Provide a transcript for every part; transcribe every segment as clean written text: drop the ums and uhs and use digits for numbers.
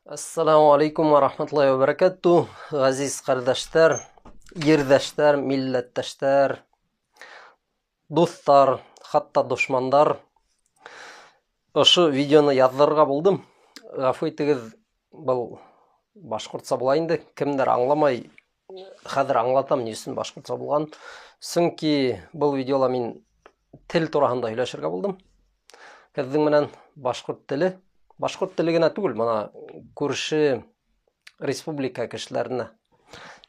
Assalamu alaikum wa rahmatullahi wa barakatuh. Aziz qardoshlar, yerdoshlar, millatdoshlar, do'stlar, hatto dushmanlar. O'sha videoni yozdirga bo'ldim. G'afу etіңіз, бұл башқұртса болайынды. Кімдер аңламай, хәзер аңлатам несін башқұртса болған. Чөнки бұл видеола мен тел турасында сөйләшергә булдым. Кызың менән башқұрт теле генә түгел, мына күрше республика кешеләренә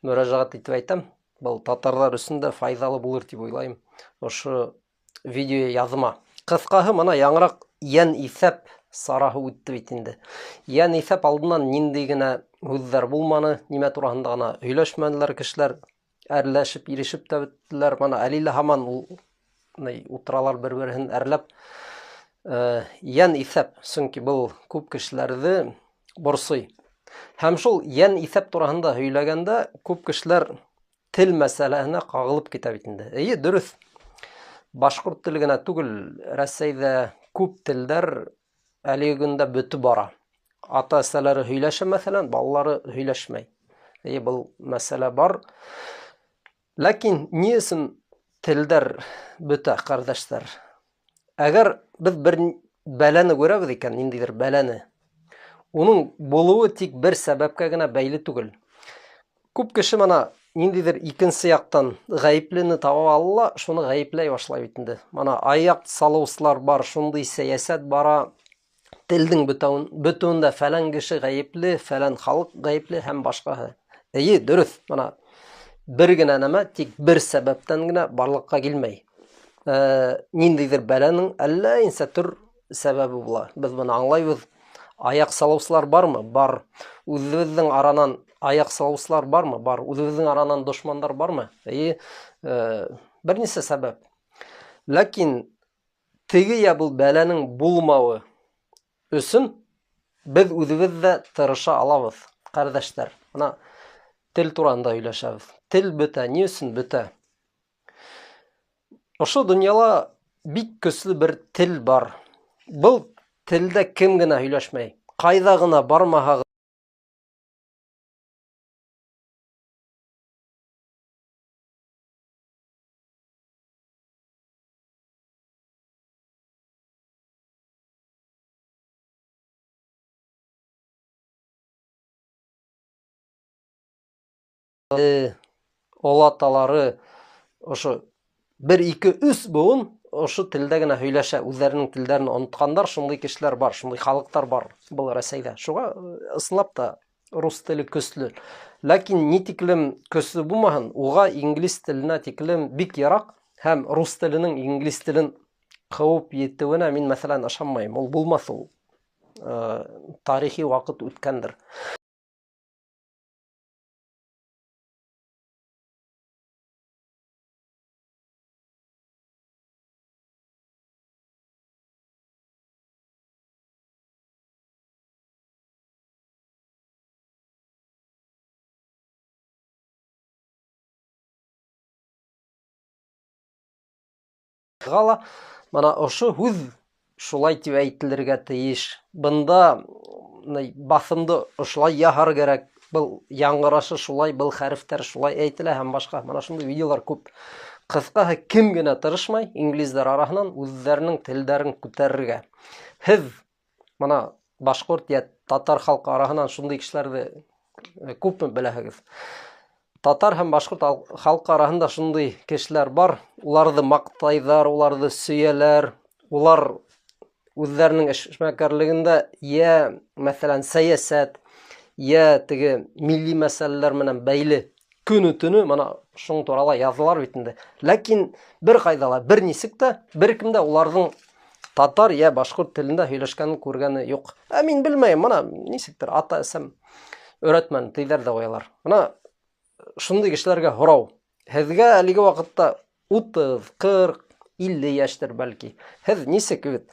мөрәҗәгать итеп әйтәм. Бұл татарлар өсендә файдалы булыр дип уйлайм. Ошо видео язма. Кыскаһы мына яңрак ян исәп сарахы үтте бит инде. Ян исәп алдыннан нинди генә сүзләр булманы, нимә турасында гына һөйләшмәделәр кешеләр, әрләшеп, ирешеп тә беттеләр. Мына әлилә һаман утыралар бер-берен әрләп. Ян исәп, чөнки бұл күп кешеләрне борсый. Һәм шул ян исәп турасында һөйләгәндә күп кешеләр тел мәсьәләсенә кагылып китә бит инде. Дөрес. Башкорт теле генә түгел, Россиядә күп телләр әлеге көндә бөтеп бара. Ата-әсәләре һөйләшә, мәсәлән, балалары һөйләшмәй. Бұл мәсьәлә бар. Ләкин ни өчен телләр бөтә, кардәшләр? Әгәр без бер бәләне күрәбез икән, ниндидер бәләне, уның булуы тик бер сәбәпкә генә бәйле түгел. Күп кеше мана ниндидер икенче яктан гаеплене таба алла, шуны гаепләй башлай бит инде. Мана аяк салыусылар бар, шундый сәясәт бара. Телдең бөтүендә фәлән кеше гаепле, фәлән халык гаепле һәм башкаһы. Дөрес. Мана бер генә нәмә тик бер сәбәптән генә барлыкка килмәй. Ниндидер бәләнең әллә инсә түр сәбәбе була. Без моны аңлайбыз. Аяк салыусылар бармы? Бар. Үзебезнең аранан аяк салыусылар бармы? Бар. Үзебезнең аранан дошмандар бармы? Берничә сәбәп. Ләкин теге я бул бәләнең булмавы өчен без үзебездә тырыша алабыз, кардәшләр. Мына тел турында һөйләшәбез. Тел бөтә, ни өчен бөтә? Ошо дөньяла бик көчле бер тел бар. Бұл телдә кем генә һөйләшмәй. Кайда гына бармаһагыз, олаталары, ошо 1-2-3 буын ошо телдә генә һөйләшә, үзләренең телләрен оныткандар, шундый кешеләр бар, шундый халыктар бар бұл Россиядә. Шуга ысынлап та рус теле көчле. Ләкин ни тиклем көчле булмаһын, уга инглиз теленә тиклем бик ярак һәм рус теленең инглиз телен куып җитүенә мин мәсәлән ышанмыйм. Ул булмас ул. Тарихи вакыт үткәндер. Гала, мана ошо хүз шулай дип әйтелергә тиеш. Бында басымды шулай яһар кирәк. Бұл яңгырашы шулай, бұл хәрефтәр шулай әйтелә һәм башка. Мана шундый видеолар күп. Кыскаһы, кем генә тырышмай инглизләр арасыннан үзләренең телләрен күтәрергә. Һез мана башкорт я татар халкы арасыннан шундый кешеләрне күпме беләһегез? Татар һәм башкорт халкы арасында шундый кешеләр бар. Уларны мактайлар, уларны сөяләр. Улар үзләренең эшмәкәрлегендә я, мәсәлән, сәясәт, я теге милли мәсьәләләр менән бәйле көне-төне мана шуң турала язылар бит инде. Ләкин бер кайдала, бер нисек тә, бер кемдә уларның татар я башкорт телендә һөйләшкәнен күргәне юк. Мин белмәйм, мана нисектер ата-әсәм өйрәтмәне, тиләр дә куялар. Мана шундый кешеләргә һорау. Һезгә әлеге вакытта 30, 40, 50 яшьтер бәлки. Һез нисек бит?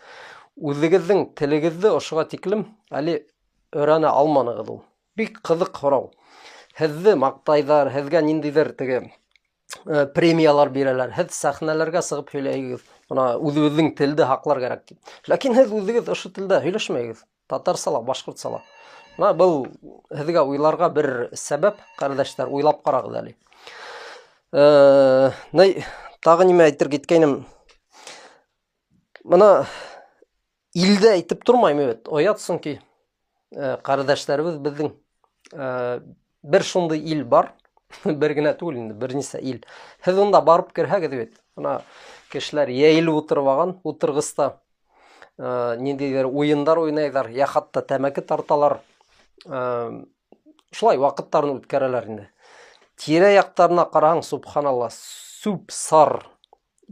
Үзегезнең телегезне ошыга тиклем әле өйрәнә алманыгыз ул. Бик кызык һорау. Һезне мактайлар, һезгә ниндидер теге премиялар бирәләр. Һез сәхнәләргә сыгып һөйләйсез. Мына үзегезнең телдә хаклар кирәк дип. Ләкин һез үзегез ошо телдә һөйләшмәйсез. татар сала, башкорт сала. Мына был һезгә уйларга бер сәбәп, кардәшләр, уйлап карагыз әле. Тагы нимә әйтергә киткәнем? Мына илдә әйтеп тормайм бит. Оятсың ки, кардәшләребез безнең бер шундый ил бар. Бер генә түгел инде, берничә ил. Һез онда барып керһәгез бит. Мына кешеләр яйлы утырып утыргыста ниндидер уендар уйнайдар, я хатта тәмәке тарталар. Шулай вакыттарын үткәрәләр инде. Тирә-яктарына караң, субханалла, сүп-сар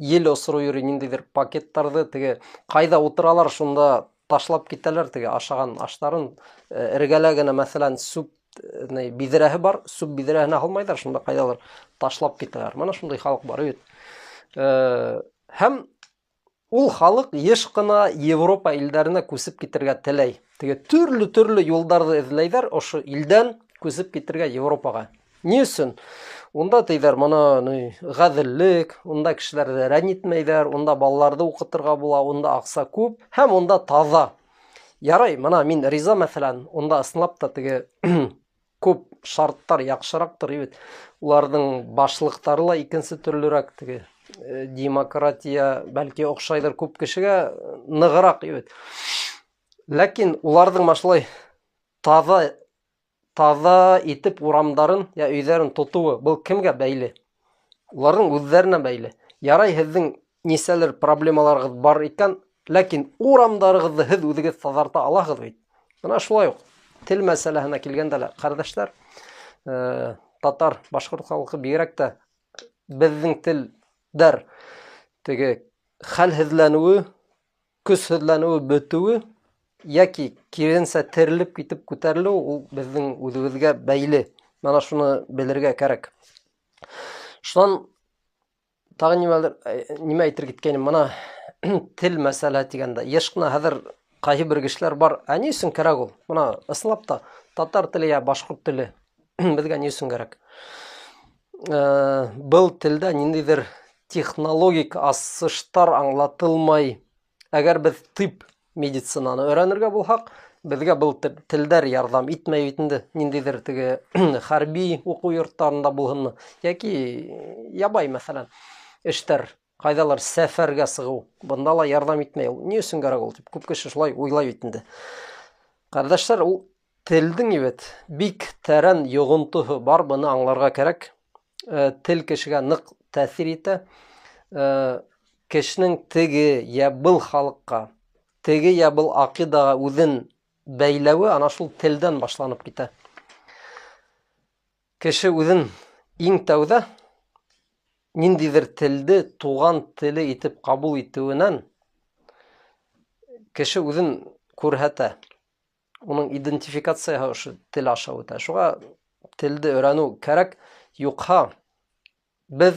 ел осыру йөри, ниндидер пакеттарды теге кайда утыралар, шунда ташлап китәләр теге ашаган аштарын. Эргәләгенә мәсәлән сүп биҙрәһе бар, сүп биҙрәһенә алмайдар, шунда кайдалар ташлап китәләр. Менә шундай халык бар бит. Һәм ул халык еш кына Европа илләренә күсеп китергә теләй. Теге төрле юлдарды эзләйдәр, ошо илдән күсеп китергә Европага. Ни өчен? Унда тейдәр, моны гаделлек, унда кешеләрне рәнитмәйдәр, унда балаларны укытырга була, унда акса күп, һәм унда таза. Ярай, мына мин риза мәсәлән, унда ысынлап та теге күп шарттар яхшырактыр бит. Уларның башлыктары ла икенче төрлерәк, теге демократия бәлки охшайдыр күп кешегә ныгырак бит. Ләкин уларның машлай таза итеп урамдарын, я өйдәрен тотуы, был кемгә бәйле? Уларның үзләренә бәйле. Ярай, һезнең нисәлер проблемаларыгыз бар икән, ләкин урамдарыгызны һез үзегез тазарта аласыз бит. Менә шулай ук тел мәсьәләсенә килгәндә лә, кардәшләр, татар, башкорт халкы бигрәк тә безнең телдәр теге хәлһезләнүе, көсһезләнүе, бөтүе яки киренсә терелеп китеп күтәрелү, ул безнең үзебезгә бәйле. Менә шуны белергә кирәк. Шуннан тагы нимә әйтергә киткәнем, менә тел мәсьәлә дигәндә, еш кына хәзер кайһы бер кешеләр бар. Ни өчен кирәк ул? Менә ысынлап та татар теле я башкорт теле безгә ни өчен кирәк? Был телдә ниндидер технологик асыштар аңлатылмай. Әгәр без тип медицинаны өйрәнергә булһак, безгә был телдәр ярдәм итмәй бит инде. Ниндидер теге хәрби уку йортларында булһынмы, яки ябай мәсәлән эштәр, кайдалар сәфәргә сыгу, бында ла ярдәм итмәй. Ни өчен кирәк ул дип күп кеше шулай уйлай бит инде. Кардәшләр, ул телдең бит бик тәрән йогынтыһы бар, буны аңларга кирәк. Тел кешегә нык тәэсир итә. Кешенең теге я был халыкка, теге я был акыйдага үзен бәйләве ана шул телдән башланып китә. Кеше үзен иң тәүдә ниндидер телде туган теле итеп кабул итүеннән кеше үзен күрһәтә. Уның идентификацияһы ошо тел аша үтә. Шуңа телде өйрәнү кирәк. Юкһа, без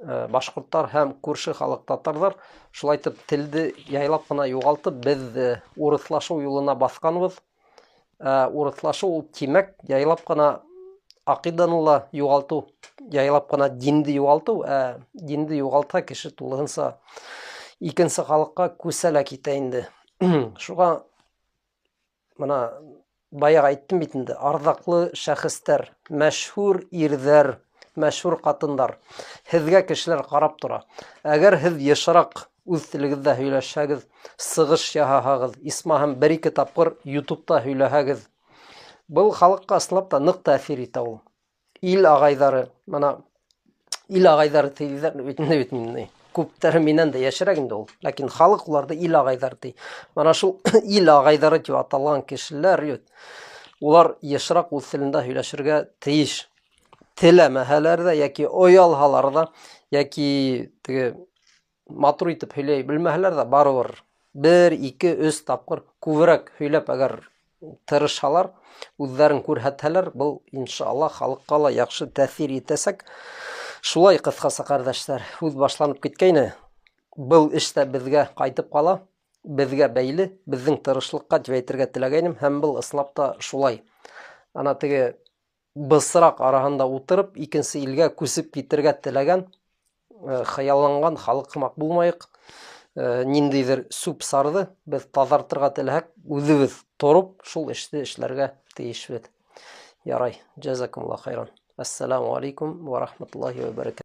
башкортлар һәм күрше халык татарлар шулай итеп телде яйлап кына югалтып, без урыслашу юлына басканбыз. Урыслашу ул тимәк яйлап кына акыйданы ла югалту, яйлап кына динде югалту, динде югалта кеше тулыгынса икенче халыкка күсәлә китә инде. Шуңа мына баягы әйттем бит инде, ардаклы шәхестәр, мәшһүр ирҙәр, мәшһүр ҡатындар, һеҙгә кешеләр ҡарап тора. Әгәр һеҙ йышыраҡ үҙ телегеҙҙә һөйләшһәгеҙ, сығыш яһаһағыҙ, исмаһам бер-ике тапҡыр YouTube-та һөйләһәгеҙ, был халыҡҡа ысынлап та ныҡ тәэсир итә ул. Ил ағайҙары, мына ил ағайҙары тейҙәр бит инде. Күптәре минән дә йәшерәк инде ул. Ләкин халыҡ уларҙы ил ағайҙары ти. Мана шул ил ағайҙары тип аталған кешеләр, улар йышыраҡ үҙ телендә һөйләшергә тейеш. Теләмәһәләр ҙә, яки оялһалар ҙа, яки теге матур итеп һөйләй белмәһәләр ҙә, барыбер бер, ике, өс тапҡыр күберәк һөйләп әгәр тырышһалар, үҙҙәрен күрһәтһәләр, был иншаллах халыҡҡа ла яҡшы тәэсир итәсәк. Шулай ҡыҫҡаса, ҡәрҙәштәр, һүҙ башланып киткәйне. Был эштә беҙгә ҡайтып ҡала, беҙгә бәйле, беҙҙең тырышлыҡҡа тип әйтергә теләгәйнем, һәм был ысынлап та шулай. Ана теге бысыраҡ араһында ултырып, икенсе илгә күсеп китергә теләгән, хыялланған халыҡ һымаҡ булмайыҡ. Ниндәйҙер сүп-сарҙы беҙ таҙартырға теләһәк, үҙебеҙ торып, шул эште эшләргә тиешбез. Ярай, җәзакумуллаһу хайран. Ассаламу алейкум ва рахматуллаһи ва баракатуһ.